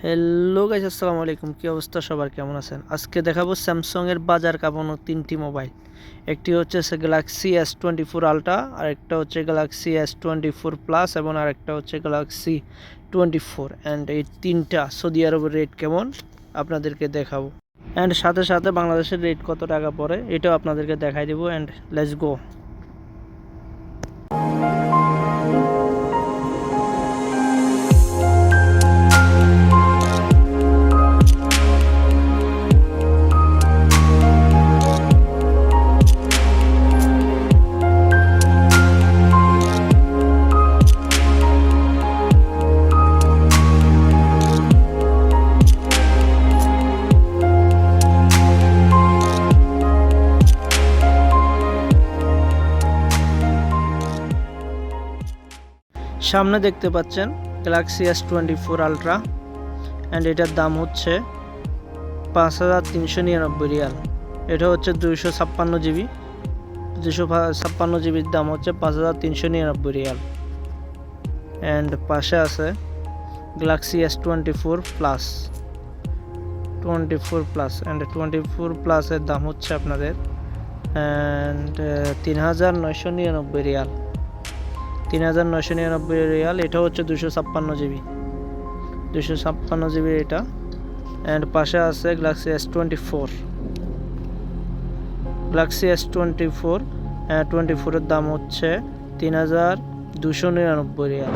Hello guys, আসসালামু আলাইকুম। কী অবস্থা সবার, কেমন আছেন? আজকে দেখাবো স্যামসাংয়ের বাজার কাঁপানো তিনটি মোবাইল। একটি হচ্ছে গ্যালাক্সি S24 আলট্রা, আরেকটা হচ্ছে গ্যালাক্সি S24 প্লাস এবং আরেকটা হচ্ছে গ্যালাক্সি 24। অ্যান্ড এই তিনটা সৌদি আরবের রেট কেমন আপনাদেরকে দেখাবো, অ্যান্ড সাথে সাথে বাংলাদেশের রেট কত টাকা পড়ে এটাও আপনাদেরকে দেখাই দেবো। And let's go. সামনে দেখতে পাচ্ছেন গ্যালাক্সি S24 আলট্রা, অ্যান্ড এটার দাম হচ্ছে 5399 রিয়াল। এটা হচ্ছে 256 জিবি। 256 জিবির দাম হচ্ছে 5399 রিয়াল। অ্যান্ড পাশে আছে Galaxy S24 plus. 24 plus and 24 প্লাসের দাম হচ্ছে আপনাদের 3999 রিয়াল। 3999 রিয়াল। এটা হচ্ছে 256 জিবি। 256 জিবি এটা। অ্যান্ড পাশে আছে গ্যালাক্সি S24। গ্যালাক্সি S24 24 এর দাম হচ্ছে 3299 রিয়াল।